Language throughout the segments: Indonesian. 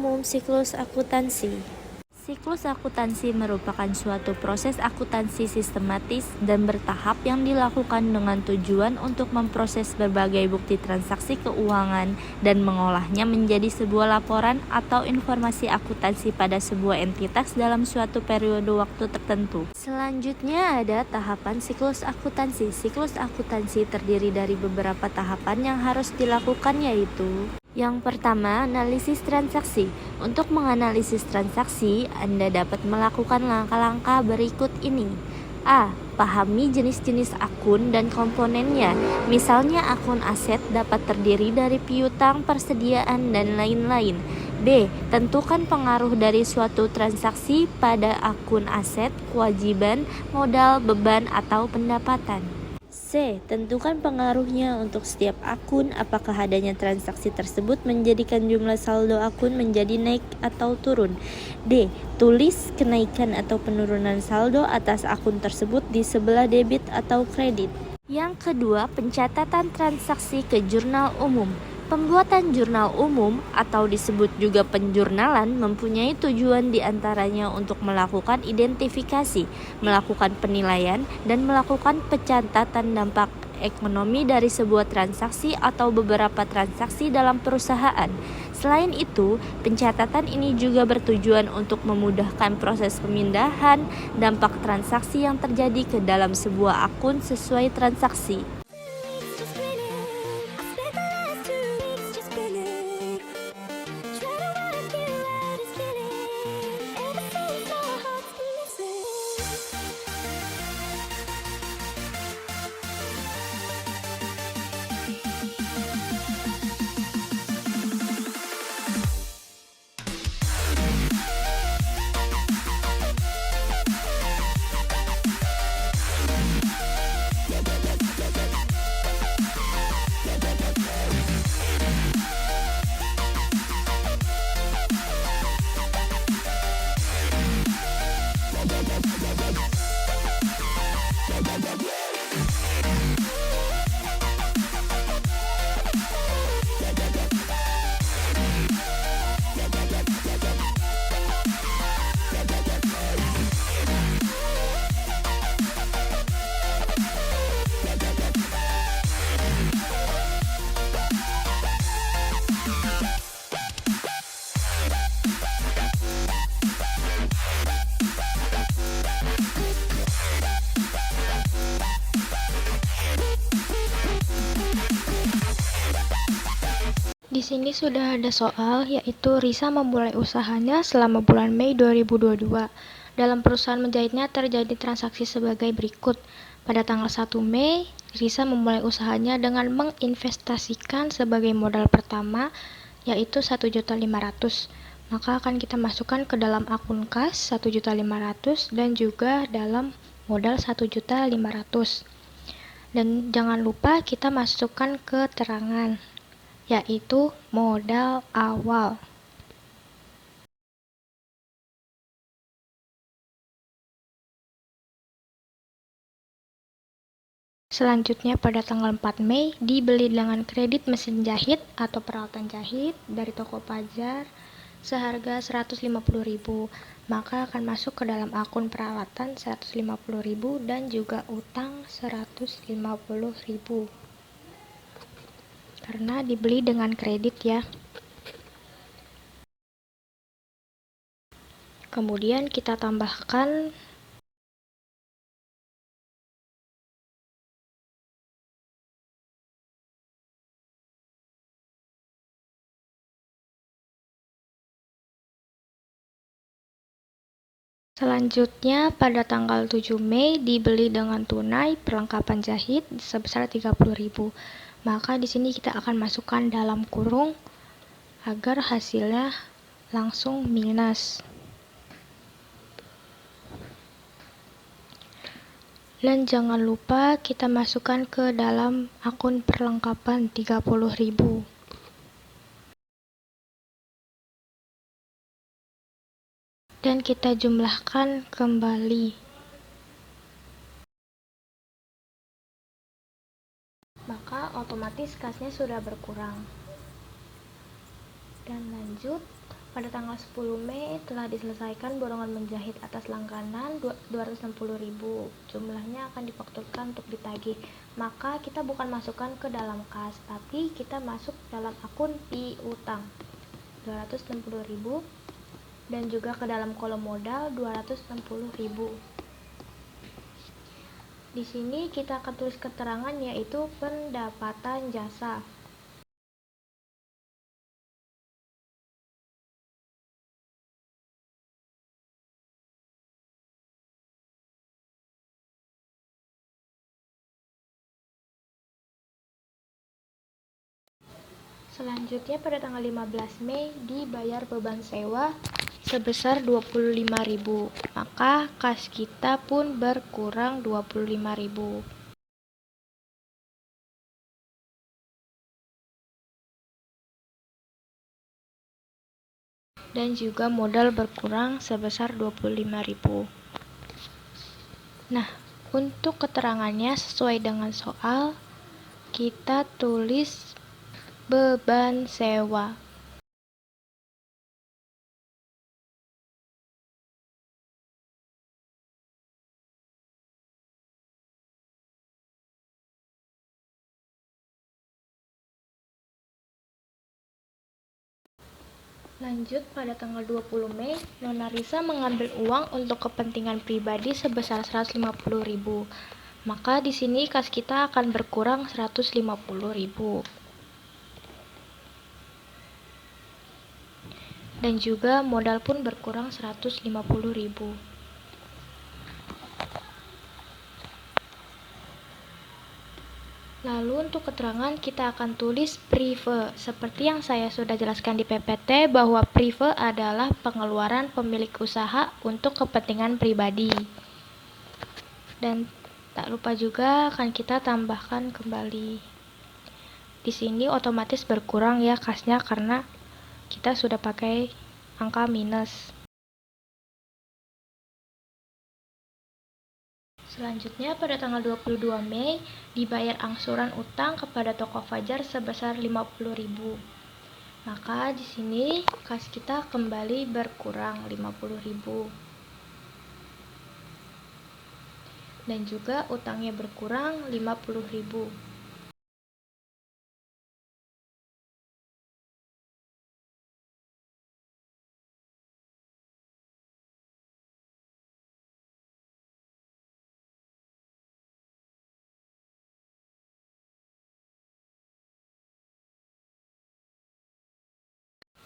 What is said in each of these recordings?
umum siklus akuntansi. Siklus akuntansi merupakan suatu proses akuntansi sistematis dan bertahap yang dilakukan dengan tujuan untuk memproses berbagai bukti transaksi keuangan dan mengolahnya menjadi sebuah laporan atau informasi akuntansi pada sebuah entitas dalam suatu periode waktu tertentu. Selanjutnya ada tahapan siklus akuntansi. Siklus akuntansi terdiri dari beberapa tahapan yang harus dilakukan, yaitu yang pertama, analisis transaksi. Untuk menganalisis transaksi, Anda dapat melakukan langkah-langkah berikut ini. A. Pahami jenis-jenis akun dan komponennya. Misalnya akun aset dapat terdiri dari piutang, persediaan, dan lain-lain. B. Tentukan pengaruh dari suatu transaksi pada akun aset, kewajiban, modal, beban, atau pendapatan. C. Tentukan pengaruhnya untuk setiap akun. Apakah adanya transaksi tersebut menjadikan jumlah saldo akun menjadi naik atau turun. D. Tulis kenaikan atau penurunan saldo atas akun tersebut di sebelah debit atau kredit. Yang kedua, pencatatan transaksi ke jurnal umum. Pembuatan jurnal umum atau disebut juga penjurnalan mempunyai tujuan diantaranya untuk melakukan identifikasi, melakukan penilaian, dan melakukan pencatatan dampak ekonomi dari sebuah transaksi atau beberapa transaksi dalam perusahaan. Selain itu, pencatatan ini juga bertujuan untuk memudahkan proses pemindahan dampak transaksi yang terjadi ke dalam sebuah akun sesuai transaksi. Di sini sudah ada soal, yaitu Risa memulai usahanya selama bulan Mei 2022. Dalam perusahaan menjahitnya terjadi transaksi sebagai berikut. Pada tanggal 1 Mei, Risa memulai usahanya dengan menginvestasikan sebagai modal pertama, yaitu 1.500.000. Maka akan kita masukkan ke dalam akun kas 1.500.000 dan juga dalam modal 1.500.000. Dan jangan lupa kita masukkan keterangan, yaitu modal awal. Selanjutnya pada tanggal 4 Mei dibeli dengan kredit mesin jahit atau peralatan jahit dari toko Pajar seharga 150.000. Maka akan masuk ke dalam akun peralatan 150.000 dan juga utang 150.000. Karena dibeli dengan kredit ya. Kemudian kita tambahkan selanjutnya pada tanggal 7 Mei dibeli dengan tunai perlengkapan jahit sebesar 30.000. Maka di sini kita akan masukkan dalam kurung agar hasilnya langsung minus. Dan jangan lupa kita masukkan ke dalam akun perlengkapan 30.000. Dan kita jumlahkan kembali. Maka otomatis kasnya sudah berkurang. Dan lanjut Pada tanggal 10 Mei telah diselesaikan borongan menjahit atas langganan 260.000. Jumlahnya akan difakturkan untuk ditagih. Maka kita bukan masukkan ke dalam kas, tapi kita masuk dalam akun piutang 260.000 dan juga ke dalam kolom modal 260.000. Di sini kita akan tulis keterangan yaitu pendapatan jasa. Selanjutnya pada tanggal 15 Mei dibayar beban sewa sebesar 25.000. Maka kas kita pun berkurang 25.000. Dan juga modal berkurang sebesar 25.000. Nah, untuk keterangannya sesuai dengan soal, kita tulis beban sewa. Lanjut, pada tanggal 20 Mei, Nona Risa mengambil uang untuk kepentingan pribadi sebesar 150.000. Maka di sini kas kita akan berkurang 150.000. Dan juga modal pun berkurang 150.000. Lalu untuk keterangan kita akan tulis prive. Seperti yang saya sudah jelaskan di PPT bahwa prive adalah pengeluaran pemilik usaha untuk kepentingan pribadi. Dan tak lupa juga akan kita tambahkan kembali. Di sini otomatis berkurang ya kasnya karena kita sudah pakai angka minus. Selanjutnya pada tanggal 22 Mei dibayar angsuran utang kepada toko Fajar sebesar 50.000. Maka di sini kas kita kembali berkurang 50.000. Dan juga utangnya berkurang 50.000.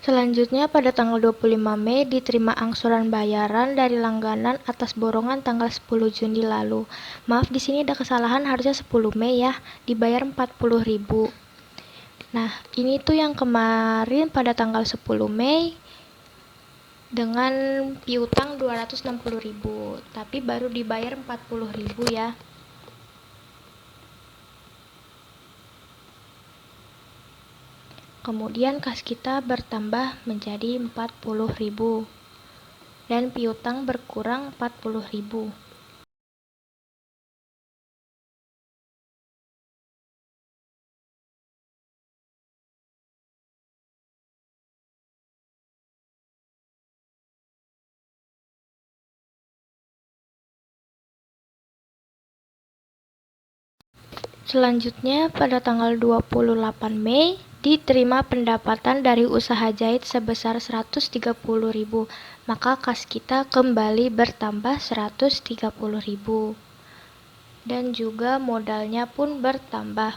Selanjutnya pada tanggal 25 Mei diterima angsuran bayaran dari langganan atas borongan tanggal 10 Juni lalu. Maaf, di sini ada kesalahan, harusnya 10 Mei ya, dibayar 40.000. Nah, ini tuh yang kemarin pada tanggal 10 Mei dengan piutang 260.000, tapi baru dibayar 40.000 ya. Kemudian kas kita bertambah menjadi 40.000 dan piutang berkurang 40.000. Selanjutnya pada tanggal 28 Mei diterima pendapatan dari usaha jahit sebesar 130.000. Maka kas kita kembali bertambah 130.000. Dan juga modalnya pun bertambah.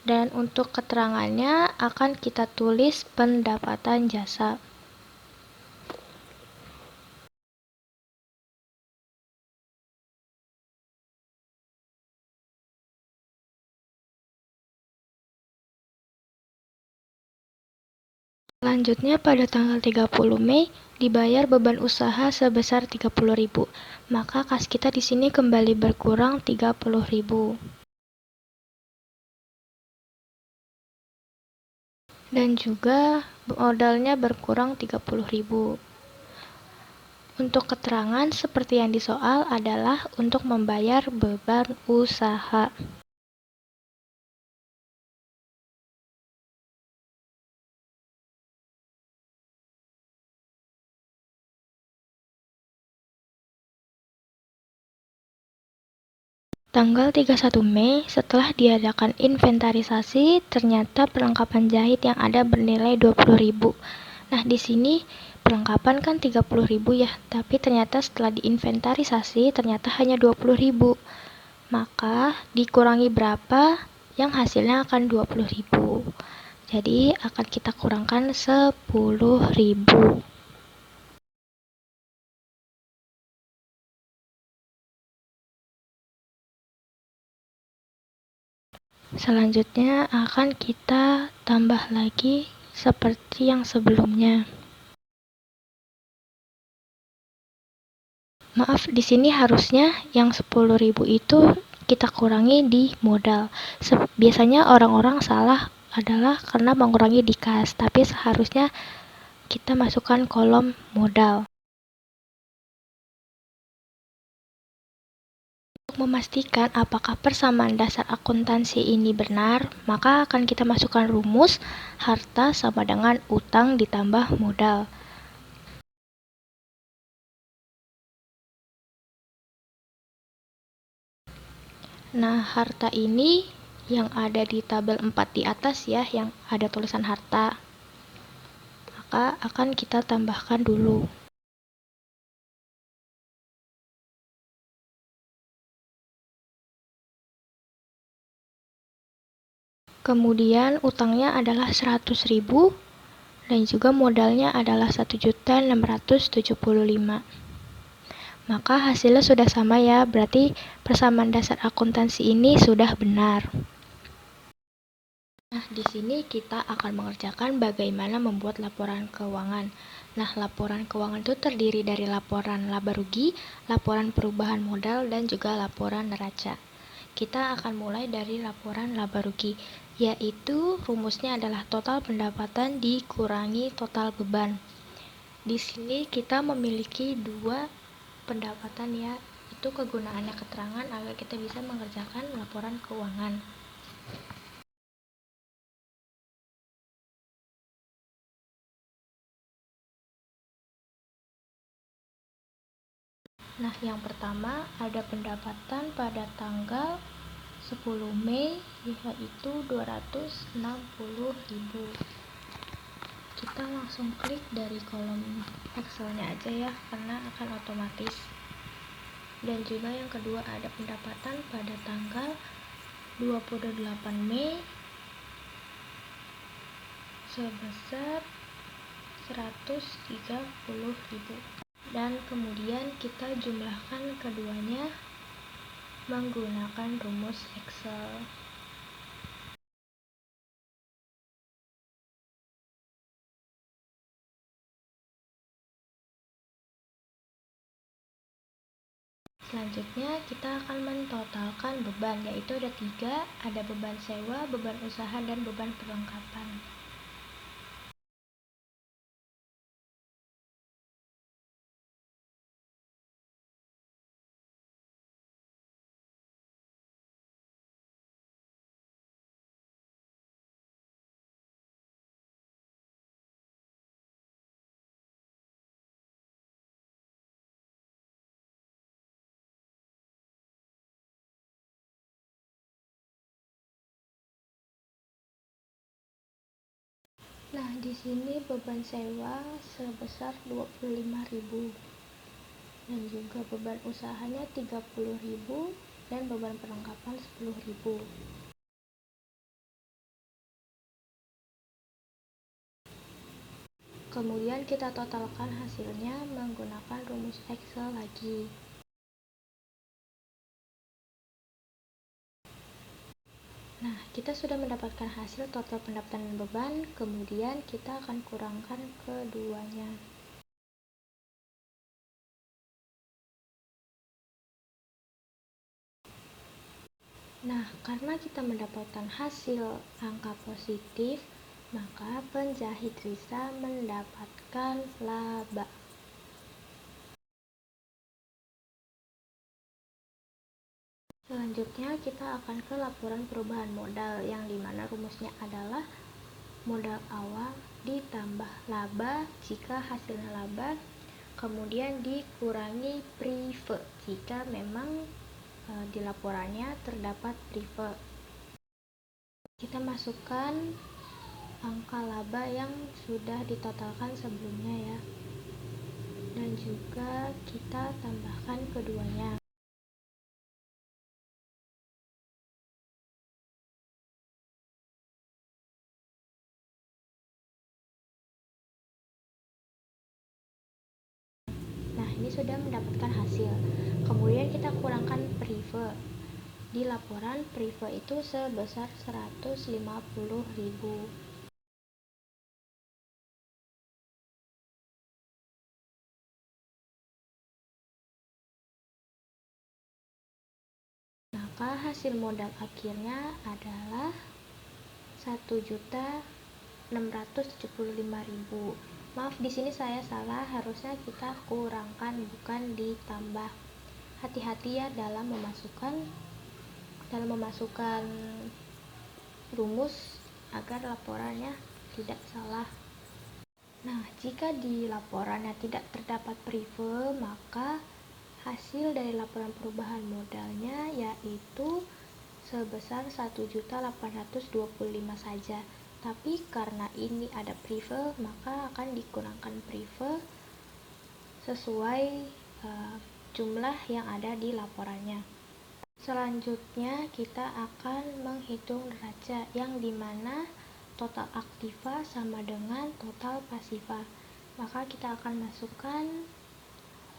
Dan untuk keterangannya akan kita tulis pendapatan jasa. Selanjutnya pada tanggal 30 Mei dibayar beban usaha sebesar 30.000. Maka kas kita di sini kembali berkurang 30.000. Dan juga modalnya berkurang 30.000. Untuk keterangan seperti yang di soal adalah untuk membayar beban usaha. Tanggal 31 Mei, setelah diadakan inventarisasi, ternyata perlengkapan jahit yang ada bernilai 20.000. Nah, di sini perlengkapan kan 30.000 ya, tapi ternyata setelah diinventarisasi ternyata hanya 20.000. Maka dikurangi berapa yang hasilnya akan 20.000. Jadi akan kita kurangkan 10.000. Selanjutnya akan kita tambah lagi seperti yang sebelumnya. Maaf, di sini harusnya yang 10.000 itu kita kurangi di modal. Biasanya orang-orang salah adalah karena mengurangi di kas, tapi seharusnya kita masukkan kolom modal. Untuk memastikan apakah persamaan dasar akuntansi ini benar, maka akan kita masukkan rumus harta sama dengan utang ditambah modal. Nah, harta ini yang ada di tabel 4 di atas ya, yang ada tulisan harta. Maka akan kita tambahkan dulu. Kemudian utangnya adalah 100.000 dan juga modalnya adalah 1.675.000. Maka hasilnya sudah sama ya, berarti persamaan dasar akuntansi ini sudah benar. Nah, di sini kita akan mengerjakan bagaimana membuat laporan keuangan. Nah, laporan keuangan itu terdiri dari laporan laba rugi, laporan perubahan modal, dan juga laporan neraca. Kita akan mulai dari laporan laba rugi, yaitu rumusnya adalah total pendapatan dikurangi total beban. Di sini kita memiliki dua pendapatan ya, itu kegunaannya keterangan agar kita bisa mengerjakan laporan keuangan. Nah, yang pertama ada pendapatan pada tanggal 10 Mei yaitu 260.000. Kita langsung klik dari kolom Excel-nya aja ya, karena akan otomatis. Dan juga yang kedua ada pendapatan pada tanggal 28 Mei sebesar 130.000. Dan kemudian kita jumlahkan keduanya menggunakan rumus Excel. Selanjutnya kita akan mentotalkan beban, yaitu ada 3, ada beban sewa, beban usaha, dan beban perlengkapan. Nah, di sini beban sewa sebesar 25.000 dan juga beban usahanya 30.000 dan beban perlengkapan 10.000. Kemudian kita totalkan hasilnya menggunakan rumus Excel lagi. Nah, kita sudah mendapatkan hasil total pendapatan dan beban, kemudian kita akan kurangkan keduanya. Nah, karena kita mendapatkan hasil angka positif, maka penjahit Risa mendapatkan laba. Selanjutnya kita akan ke laporan perubahan modal, yang dimana rumusnya adalah modal awal ditambah laba jika hasilnya laba, kemudian dikurangi prive jika memang di laporannya terdapat prive. Kita masukkan angka laba yang sudah ditotalkan sebelumnya ya, dan juga kita tambahkan keduanya. Nah, ini sudah mendapatkan hasil. Kemudian kita kurangkan prive. Di laporan prive itu sebesar 150.000. Maka hasil modal akhirnya adalah 1.675.000. Maaf, di sini saya salah, harusnya kita kurangkan bukan ditambah. Hati-hati ya dalam memasukkan rumus agar laporannya tidak salah. Nah, jika di laporannya tidak terdapat prive, maka hasil dari laporan perubahan modalnya yaitu sebesar 1.825 saja. Tapi karena ini ada prive, maka akan dikurangkan prive sesuai jumlah yang ada di laporannya. Selanjutnya kita akan menghitung neraca yang dimana total aktiva sama dengan total pasiva. Maka kita akan masukkan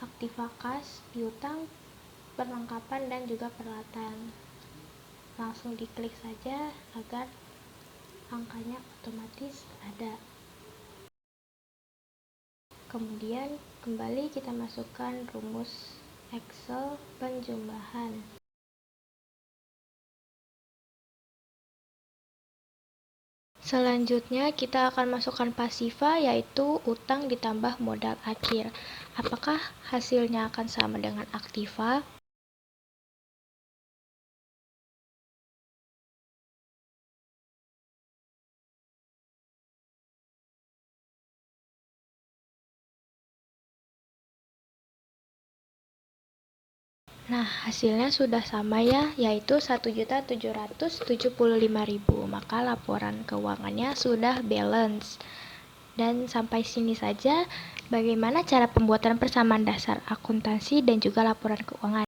aktiva kas, piutang, perlengkapan dan juga peralatan. Langsung diklik saja agar angkanya otomatis ada. Kemudian kembali kita masukkan rumus Excel penjumlahan. Selanjutnya kita akan masukkan pasiva, yaitu utang ditambah modal akhir. Apakah hasilnya akan sama dengan aktiva? Nah, hasilnya sudah sama ya, yaitu 1.775.000. Maka laporan keuangannya sudah balance. Dan sampai sini saja bagaimana cara pembuatan persamaan dasar akuntansi dan juga laporan keuangan.